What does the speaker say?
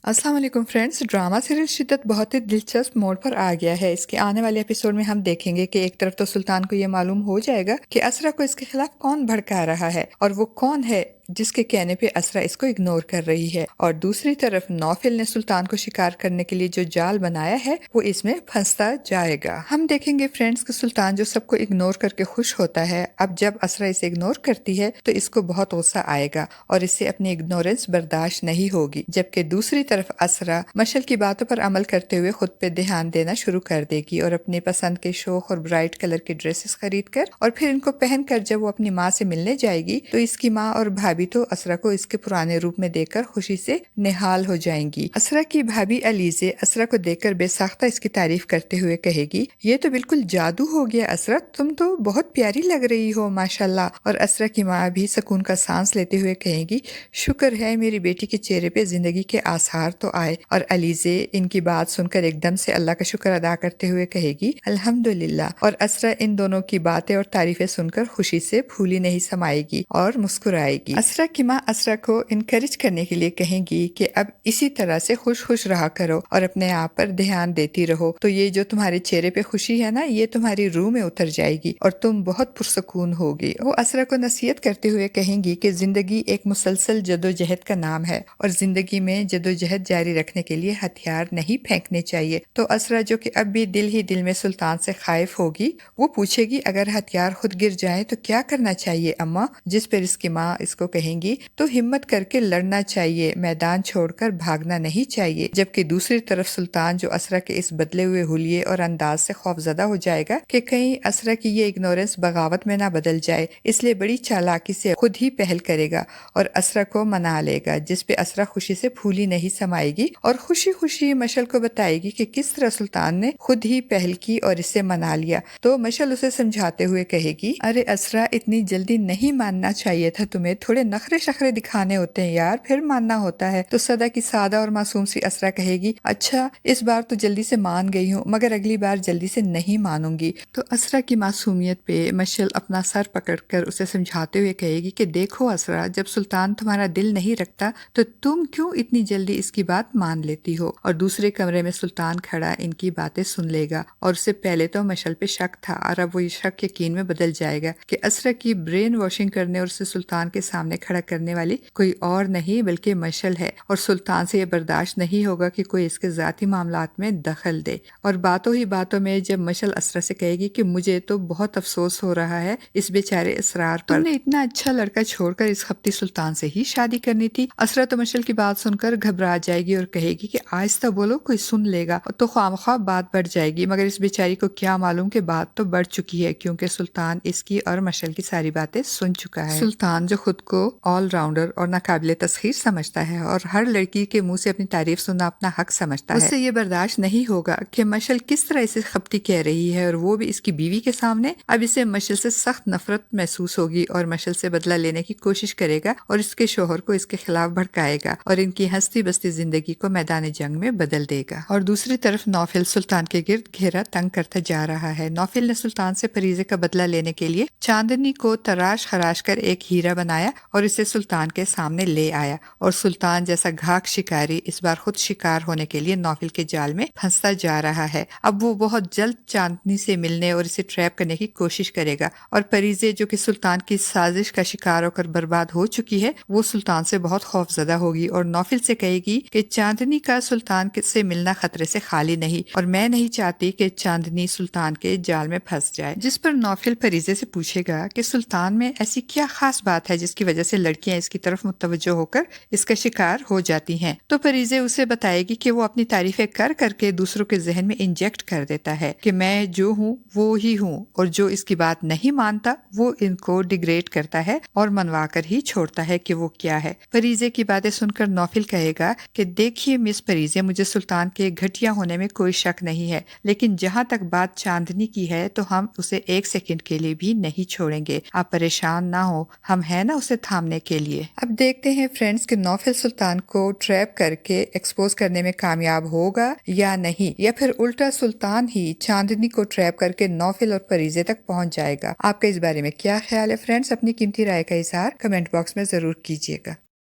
अस्सलाम वालेकुम friends. Drama serial शिद्दत बहुत ही दिलचस्प मोड़ पर आ गया है। इसके आने वाले एपिसोड में हम देखेंगे कि एक तरफ तो सुल्तान को ये मालूम हो जाएगा कि असरा को इसके खिलाफ कौन भड़का रहा है और वो कौन है जिसके कहने पे असरा इसको इग्नोर कर रही है, और दूसरी तरफ नौफिल ने सुल्तान को शिकार करने के लिए जो जाल बनाया है वो इसमें फंसता जाएगा। हम देखेंगे फ्रेंड्स कि सुल्तान जो सबको इग्नोर करके खुश होता है, अब जब असरा इसे इग्नोर करती है तो इसको बहुत गुस्सा आएगा और इससे अपनी इग्नोरेंस बर्दाश्त नहीं होगी, जबकि दूसरी तरफ असरा मशल की बातों पर अमल करते हुए खुद पे ध्यान देना शुरू कर देगी और अपनी पसंद के शोख और ब्राइट कलर के ड्रेसेस खरीद कर और फिर इनको पहनकर जब वो अपनी माँ से मिलने जाएगी तो इसकी माँ और भाभी तो असरा को इसके पुराने रूप में देखकर खुशी से निहाल हो जाएंगी। असरा की भाभी अलीजे असरा को देखकर बेसाख्ता इसकी तारीफ करते हुए कहेगी, ये तो बिल्कुल जादू हो गया असरा, तुम तो बहुत प्यारी लग रही हो माशाल्लाह। और असरा की माँ भी सुकून का सांस लेते हुए कहेगी, शुक्र है मेरी बेटी के चेहरे पे जिंदगी के आसार तो आए। और अलीजे इनकी बात सुनकर एकदम से अल्लाह का शुक्र अदा करते हुए कहेगी, अल्हम्दुलिल्लाह। और असरा इन दोनों की बातें और तारीफें सुनकर खुशी से फूली नहीं समाएगी और मुस्कुराएगी। असरा की माँ असरा को इनकरेज करने के लिए कहेंगी कि अब इसी तरह से खुश खुश रहा करो और अपने आप पर ध्यान देती रहो, तो ये जो तुम्हारे चेहरे पे खुशी है ना, ये तुम्हारी रूह में उतर जाएगी और तुम बहुत पुरसकून होगी। वो असरा को नसीहत करते हुए कहेंगी कि जिंदगी एक मुसलसल जदोजहद का नाम है और जिंदगी में जदोजहद जारी रखने के लिए हथियार नहीं फेंकने चाहिए। तो असरा जो कि अब भी दिल ही दिल में सुल्तान से खाइफ होगी, वो पूछेगी, अगर हथियार खुद गिर जाए तो क्या करना चाहिए अम्मा? जिस पर इसकी माँ इसको कहेंगी, तो हिम्मत करके लड़ना चाहिए, मैदान छोड़कर भागना नहीं चाहिए। जबकि दूसरी तरफ सुल्तान जो असरा के इस बदले हुए हुलिये और अंदाज से खौफजदा हो जाएगा कि कहीं असरा की ये इग्नोरेंस बगावत में ना बदल जाए, इसलिए बड़ी चालाकी से खुद ही पहल करेगा और असरा को मना लेगा, जिस पे असरा खुशी से फूली नहीं समाएगी और खुशी खुशी मशल को बताएगी कि किस तरह सुल्तान ने खुद ही पहल की और इसे मना लिया। तो मशल उसे समझाते हुए कहेगी, अरे असरा, इतनी जल्दी नहीं मानना चाहिए था तुम्हें, थोड़े नखरे शखरे दिखाने होते हैं यार, फिर मानना होता है। तो सदा की सादा और मासूम सी असरा कहेगी, अच्छा इस बार तो जल्दी से मान गई हूँ, मगर अगली बार जल्दी से नहीं मानूंगी। तो असरा की मासूमियत पे मशल अपना सर पकड़कर उसे समझाते हुए कहेगी कि देखो असरा, जब सुल्तान तुम्हारा दिल नहीं रखता तो तुम क्यों इतनी जल्दी इसकी बात मान लेती हो? और दूसरे कमरे में सुल्तान खड़ा इनकी बातें सुन लेगा और उससे पहले तो मशल पे शक था और अब वो ये शक यकीन में बदल जाएगा कि असरा की ब्रेन वॉशिंग करने और उसे सुल्तान के सामने खड़ा करने वाली कोई और नहीं बल्कि मशल है। और सुल्तान से ये बर्दाश्त नहीं होगा कि कोई इसके जाती मामलात में दखल दे। और बातों ही बातों में जब मशल असरा से कहेगी कि मुझे तो बहुत अफसोस हो रहा है इस बेचारे इसरार पर, तुमने इतना अच्छा लड़का छोड़कर इस खपती सुल्तान से ही शादी करनी थी। असरा तो मशल की बात सुनकर घबरा जाएगी और कहेगी कि आहिस्ता बोलो, कोई सुन लेगा तो ख्वामख्वाह बात बढ़ जाएगी। मगर इस बेचारी को क्या मालूम कि बात तो बढ़ चुकी है, क्योंकि सुल्तान इसकी और मशल की सारी बातें सुन चुका है। सुल्तान जो खुद को ऑलराउंडर और नाकाबिले तस्खीर समझता है और हर लड़की के मुंह से अपनी तारीफ सुनना अपना हक समझता है, उससे ये बर्दाश्त नहीं होगा कि मशल किस तरह इसे खपती कह रही है और वो भी इसकी बीवी के सामने। अब इसे मशल से सख्त नफरत महसूस होगी और मशल से बदला लेने की कोशिश करेगा और इसके शोहर को इसके खिलाफ भड़काएगा और इनकी हंसती बसती जिंदगी को मैदान जंग में बदल देगा। और दूसरी तरफ नौफिल सुल्तान के गिर्द घेरा तंग करता जा रहा है। नौफिल ने सुल्तान से फरीजे का बदला लेने के लिए चांदनी को तराश खराश कर एक हीरा बनाया और इसे सुल्तान के सामने ले आया। और सुल्तान जैसा घाक शिकारी इस बार खुद शिकार होने के लिए नौफिल के जाल में फंसता जा रहा है। अब वो बहुत जल्द चांदनी से मिलने और इसे ट्रैप करने की कोशिश करेगा और फरीजे जो कि सुल्तान की साजिश का शिकार होकर बर्बाद हो चुकी है, वो सुल्तान से बहुत खौफजदा होगी और नौफिल से कहेगी कि चांदनी का सुल्तान से मिलना खतरे से खाली नहीं और मैं नहीं चाहती कि चांदनी सुल्तान के जाल में फंस जाए। जिस पर नौफिल फरीजे से पूछेगा कि सुल्तान में ऐसी क्या खास बात है जिसकी वजह से लड़कियां इसकी तरफ मुतवज्जो होकर इसका शिकार हो जाती हैं। तो फरीजे उसे बताएगी कि वो अपनी तारीफें कर करके दूसरों के जहन में इंजेक्ट कर देता है कि मैं जो हूँ वो ही हूँ और जो इसकी बात नहीं मानता वो इनको डिग्रेड करता है और मनवा कर ही छोड़ता है कि वो क्या है। फरीजे की बातें सुनकर नौफिल कहेगा कि देखिए मिस फरीजे, मुझे सुल्तान के घटिया होने में कोई शक नहीं है, लेकिन जहाँ तक बात चांदनी की है तो हम उसे एक सेकंड के लिए भी नहीं छोड़ेंगे। आप परेशान ना हो, हम हैं ना उसे थामने के लिए। अब देखते हैं फ्रेंड्स कि नौफिल सुल्तान को ट्रैप करके एक्सपोज करने में कामयाब होगा या नहीं, या फिर उल्टा सुल्तान ही चांदनी को ट्रैप करके नौफिल और फरीजे तक पहुंच जाएगा। आपका इस बारे में क्या ख्याल है फ्रेंड्स? अपनी कीमती राय का इजहार कमेंट बॉक्स में जरूर कीजिएगा।